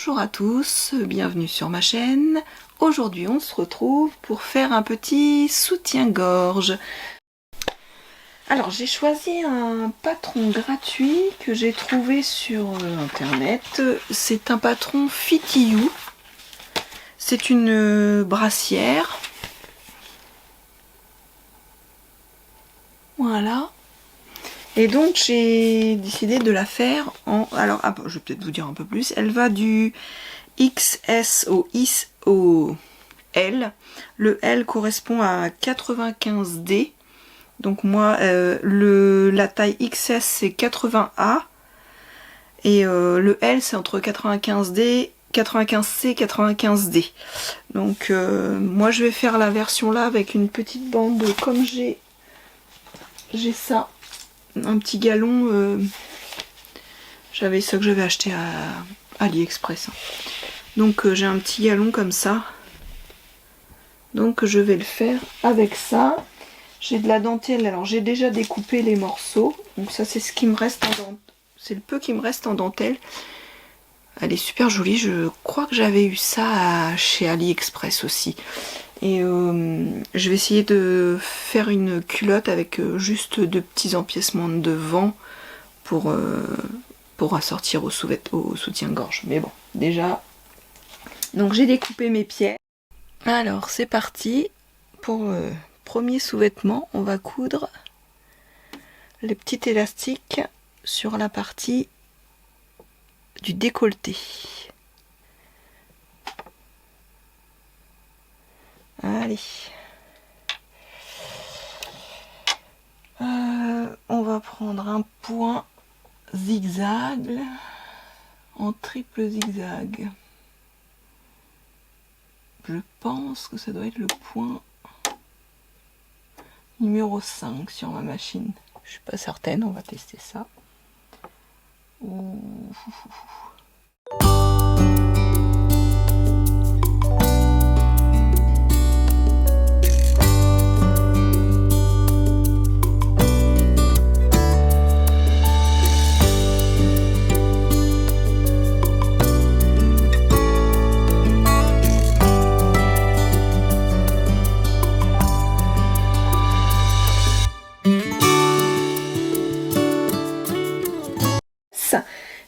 Bonjour à tous, bienvenue sur ma chaîne. Aujourd'hui on se retrouve pour faire un petit soutien-gorge. Alors j'ai choisi un patron gratuit que j'ai trouvé sur internet. C'est un patron FitYou. C'est une brassière. Voilà. Et donc j'ai décidé de la faire en... Alors, je vais peut-être vous dire un peu plus. Elle va du XS au L. Le L correspond à 95D. Donc moi, la taille XS c'est 80A. Et le L c'est entre 95D, 95C, 95D. Donc moi je vais faire la version là avec une petite bande comme j'ai ça. Un petit galon, j'avais ça que j'avais acheté à AliExpress. Donc j'ai un petit galon comme ça. Donc je vais le faire avec ça. J'ai de la dentelle, alors j'ai déjà découpé les morceaux. Donc ça c'est ce qui me reste en dentelle. C'est le peu qui me reste en dentelle. Elle est super jolie, je crois que j'avais eu ça chez AliExpress aussi. Et je vais essayer de faire une culotte avec juste deux petits empiècements de devant pour assortir au soutien-gorge. Mais bon, déjà. Donc j'ai découpé mes pieds. Alors c'est parti. Pour le premier sous-vêtement, on va coudre les petits élastiques sur la partie du décolleté. Allez. On va prendre un point zigzag en triple zigzag. Je pense que ça doit être le point numéro 5 sur ma machine. Je suis pas certaine, on va tester ça. Ouh.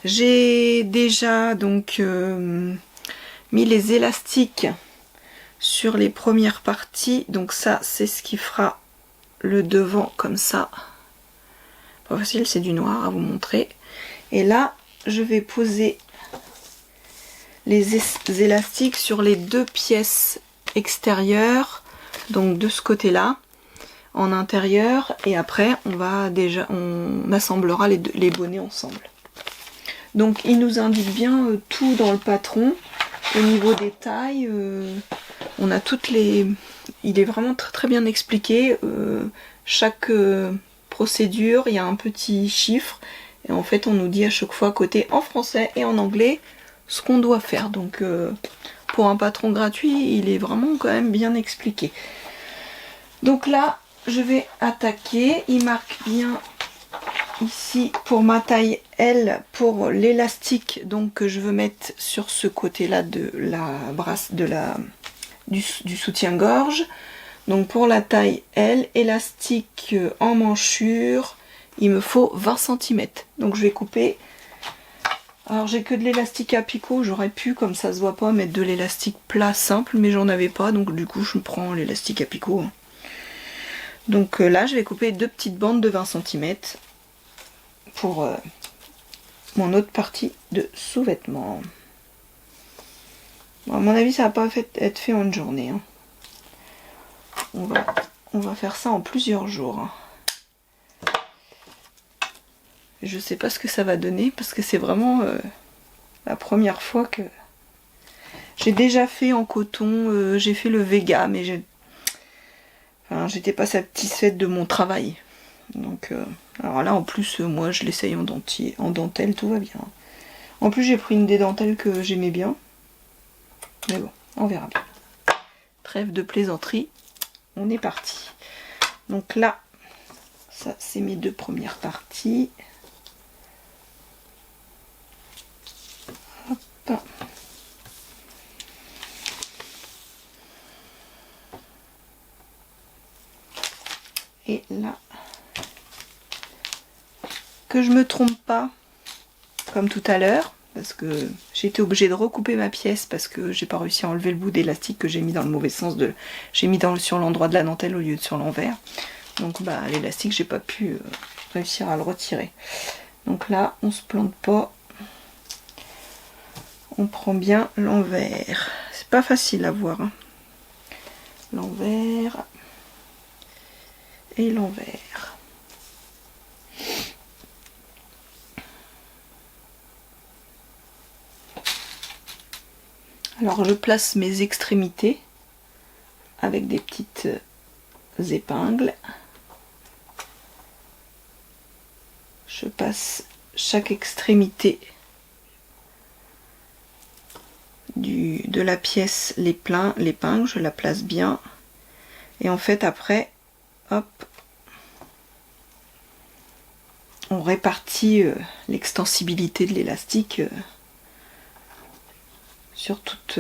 J'ai déjà donc mis les élastiques sur les premières parties, donc ça c'est ce qui fera le devant comme ça. Pas facile, c'est du noir à vous montrer. Et là je vais poser les élastiques sur les deux pièces extérieures, donc de ce côté là en intérieur, et après on assemblera les bonnets ensemble. Donc il nous indique bien tout dans le patron. Au niveau des tailles, on a toutes les... Il est vraiment très très bien expliqué. Chaque procédure, il y a un petit chiffre. Et en fait on nous dit à chaque fois côté en français et en anglais ce qu'on doit faire. Donc pour un patron gratuit, il est vraiment quand même bien expliqué. Donc là, je vais attaquer. Il marque bien... Ici pour ma taille L, pour l'élastique donc que je veux mettre sur ce côté là de la brasse du soutien-gorge. Donc pour la taille L, élastique en manchure, il me faut 20 cm. Donc je vais couper. Alors j'ai que de l'élastique à picot, j'aurais pu comme ça se voit pas mettre de l'élastique plat simple, mais j'en avais pas, donc du coup je prends l'élastique à picot. Donc là je vais couper deux petites bandes de 20 cm. Pour mon autre partie de sous-vêtements. Bon, à mon avis, ça va pas être fait en une journée. Hein. On va faire ça en plusieurs jours. Hein. Je sais pas ce que ça va donner parce que c'est vraiment la première fois que j'ai déjà fait en coton. J'ai fait le Vega, mais j'étais pas satisfaite de mon travail. Donc alors là en plus moi je l'essaye en dentelle, tout va bien. En plus j'ai pris une des dentelles que j'aimais bien. Mais bon, on verra bien. Trêve de plaisanterie, on est parti. Donc là, ça c'est mes deux premières parties. Hop. Et là, que je me trompe pas, comme tout à l'heure, parce que j'ai été obligée de recouper ma pièce parce que j'ai pas réussi à enlever le bout d'élastique que j'ai mis dans le mauvais sens j'ai mis sur l'endroit de la dentelle au lieu de sur l'envers. Donc bah l'élastique j'ai pas pu réussir à le retirer. Donc là on se plante pas. On prend bien l'envers. C'est pas facile à voir. Hein. L'envers et l'envers. Alors je place mes extrémités avec des petites épingles. Je passe chaque extrémité de la pièce, l'épingle, je la place bien. Et en fait après, hop, on répartit l'extensibilité de l'élastique sur toute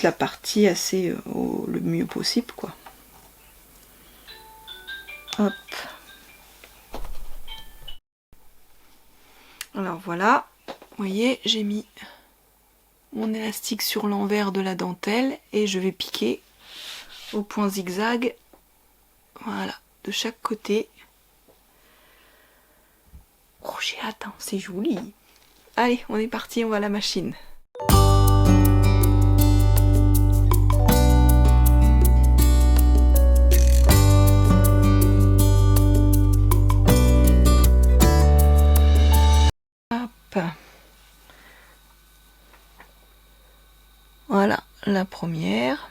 la partie assez le mieux possible quoi. Hop. Alors voilà, vous voyez, j'ai mis mon élastique sur l'envers de la dentelle et je vais piquer au point zigzag, voilà, de chaque côté. Oh, j'ai hâte, hein, c'est joli. Allez, on est parti, on va à la machine. Hop. Voilà, la première.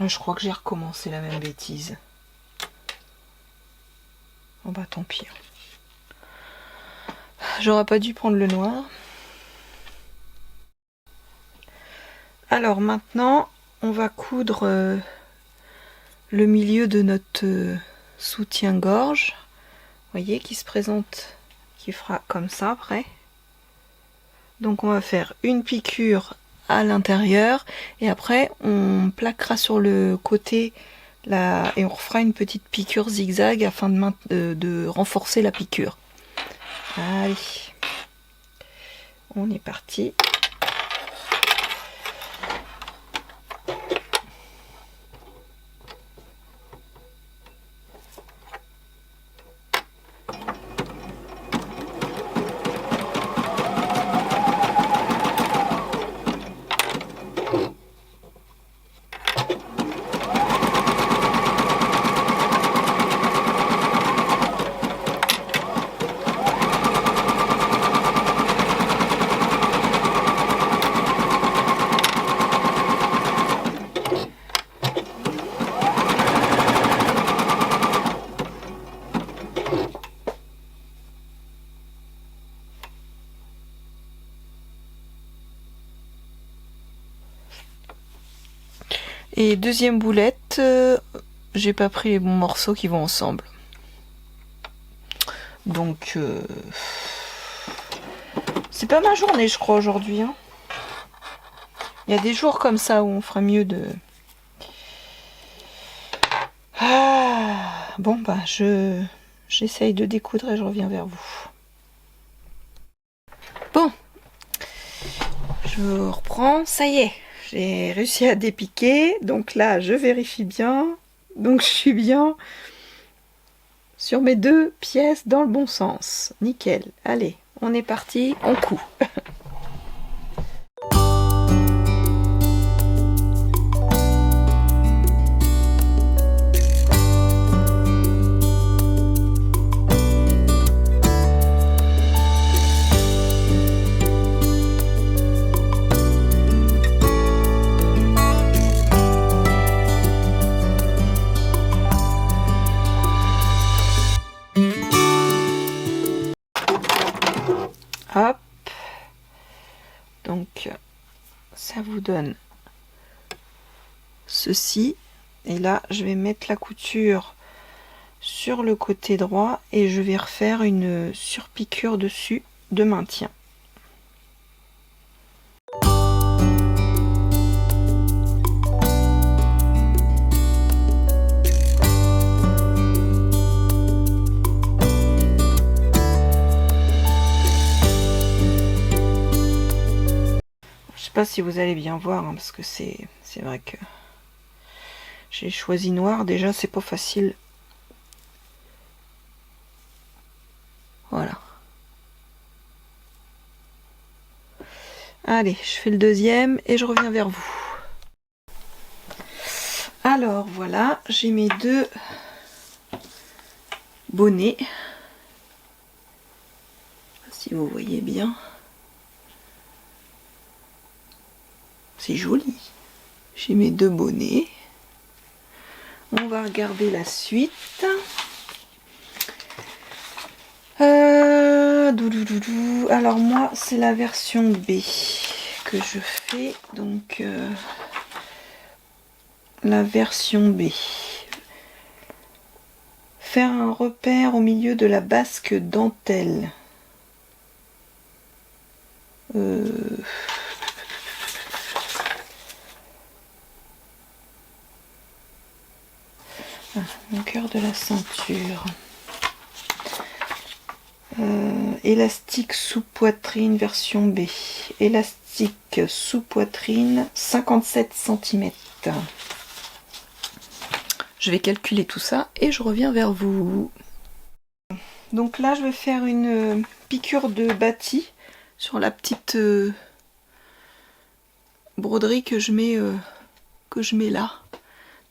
Je crois que j'ai recommencé la même bêtise. Oh bah tant pis. J'aurais pas dû prendre le noir. Alors maintenant, on va coudre le milieu de notre soutien-gorge. Vous voyez, qui se présente, qui fera comme ça après. Donc on va faire une piqûre à l'intérieur et après on plaquera sur le côté là et on refera une petite piqûre zigzag afin de renforcer la piqûre. Allez, on est parti. Et deuxième boulette, j'ai pas pris les bons morceaux qui vont ensemble. Donc, c'est pas ma journée, je crois, aujourd'hui. Hein. Il y a des jours comme ça où on fera mieux de... Ah, bon, bah, j'essaye de découdre et je reviens vers vous. Bon, je reprends, ça y est. J'ai réussi à dépiquer, donc là je vérifie bien, donc je suis bien sur mes deux pièces dans le bon sens. Nickel, allez, on est parti, on coud. Hop. Donc ça vous donne ceci. Et là, je vais mettre la couture sur le côté droit et je vais refaire une surpiqûre dessus de maintien. Je sais pas si vous allez bien voir, hein, parce que c'est vrai que j'ai choisi noir, déjà c'est pas facile. Voilà. Allez, je fais le deuxième et je reviens vers vous. Alors voilà, j'ai mes deux bonnets. Je sais pas si vous voyez bien. C'est joli. J'ai mes deux bonnets. On va regarder la suite. Alors moi, c'est la version B que je fais. Donc, la version B. Faire un repère au milieu de la basque dentelle. Mon cœur de la ceinture. Élastique sous poitrine version B. Élastique sous poitrine 57 cm. Je vais calculer tout ça et je reviens vers vous. Donc là je vais faire une piqûre de bâti sur la petite broderie que je mets là.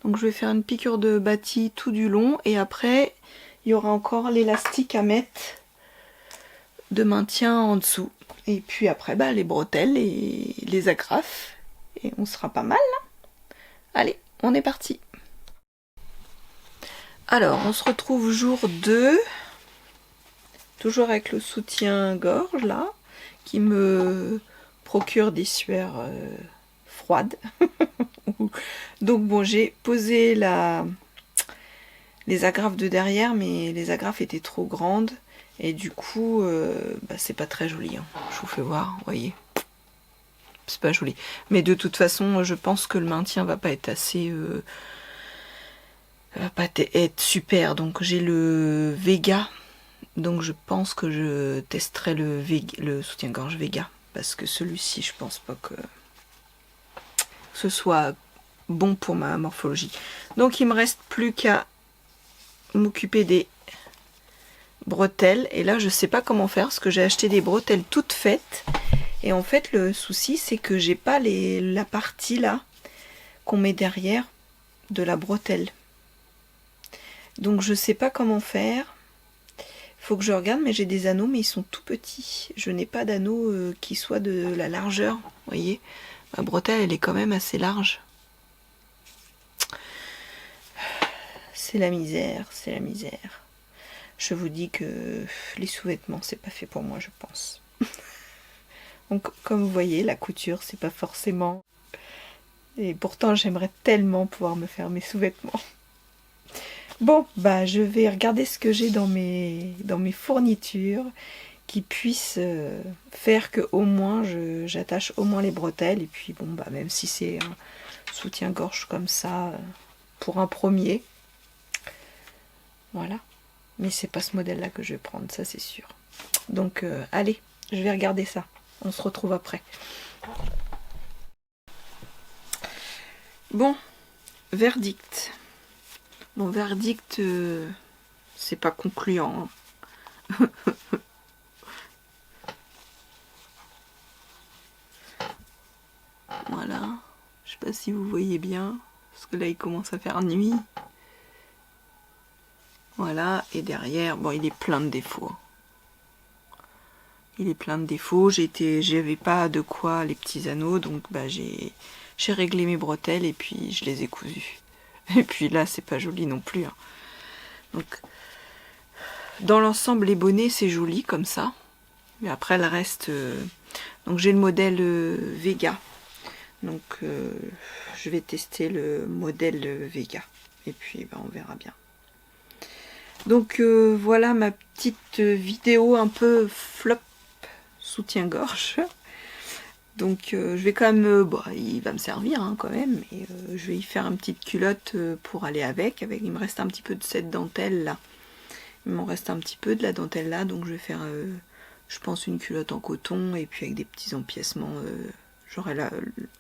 Donc je vais faire une piqûre de bâti tout du long et après il y aura encore l'élastique à mettre de maintien en dessous. Et puis après les bretelles et les agrafes. Et on sera pas mal là. Allez, on est parti. Alors, on se retrouve jour 2. Toujours avec le soutien-gorge là, qui me procure des sueurs froides. Donc bon, j'ai posé les agrafes de derrière, mais les agrafes étaient trop grandes. Et du coup, c'est pas très joli. Hein. Je vous fais voir, vous voyez. C'est pas joli. Mais de toute façon, je pense que le maintien va pas être assez... va pas être super. Donc j'ai le Vega. Donc je pense que je testerai le soutien-gorge Vega. Parce que celui-ci, je pense pas que ce soit bon pour ma morphologie. Donc il me reste plus qu'à m'occuper des bretelles. Et là, je sais pas comment faire parce que j'ai acheté des bretelles toutes faites. Et en fait, le souci, c'est que j'ai pas la partie là qu'on met derrière de la bretelle. Donc je sais pas comment faire. Faut que je regarde, mais j'ai des anneaux, mais ils sont tout petits. Je n'ai pas d'anneau qui soit de la largeur. Vous voyez, ma bretelle, elle est quand même assez large. C'est la misère, c'est la misère. Je vous dis que les sous-vêtements, c'est pas fait pour moi, je pense. Donc, comme vous voyez, la couture, c'est pas forcément... Et pourtant, j'aimerais tellement pouvoir me faire mes sous-vêtements. Bon, je vais regarder ce que j'ai dans mes fournitures qui puissent faire que au moins j'attache au moins les bretelles. Et puis bon, même si c'est un soutien-gorge comme ça pour un premier, voilà. Mais c'est pas ce modèle-là que je vais prendre, ça c'est sûr. Donc allez, je vais regarder ça. On se retrouve après. Bon, verdict. Mon verdict, c'est pas concluant. Hein. Voilà. Je sais pas si vous voyez bien. Parce que là, il commence à faire nuit. Voilà. Et derrière, bon, il est plein de défauts. Il est plein de défauts. J'avais pas de quoi les petits anneaux. Donc, j'ai réglé mes bretelles et puis je les ai cousus. Et puis là, c'est pas joli non plus. Hein. Donc, dans l'ensemble, les bonnets, c'est joli comme ça. Mais après le reste, donc j'ai le modèle Vega. Donc je vais tester le modèle Vega. Et puis on verra bien. Donc voilà ma petite vidéo un peu flop soutien-gorge. Donc je vais quand même, il va me servir hein, quand même, mais je vais y faire une petite culotte pour aller avec. Il me reste un petit peu de cette dentelle là. Il m'en reste un petit peu de la dentelle là, donc je vais faire, je pense, une culotte en coton et puis avec des petits empiècements. J'aurai là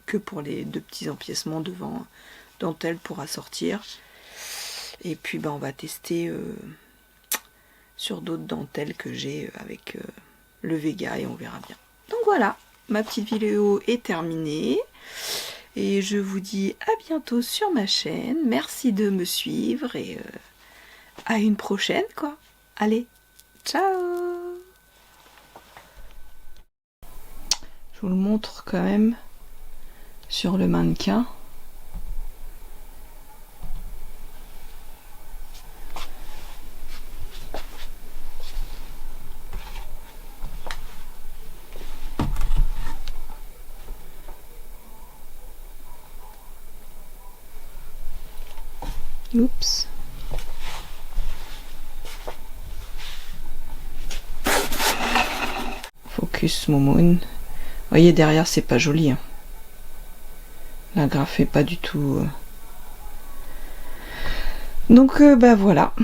que pour les 2 petits empiècements devant dentelle pour assortir. Et puis on va tester sur d'autres dentelles que j'ai avec le Vega et on verra bien. Donc voilà, ma petite vidéo est terminée et je vous dis à bientôt sur ma chaîne. Merci de me suivre et à une prochaine quoi. Allez, ciao. Je vous le montre quand même sur le mannequin. Oups. Focus Momoun. Vous voyez derrière c'est pas joli. Hein. La graffe est pas du tout. Donc voilà.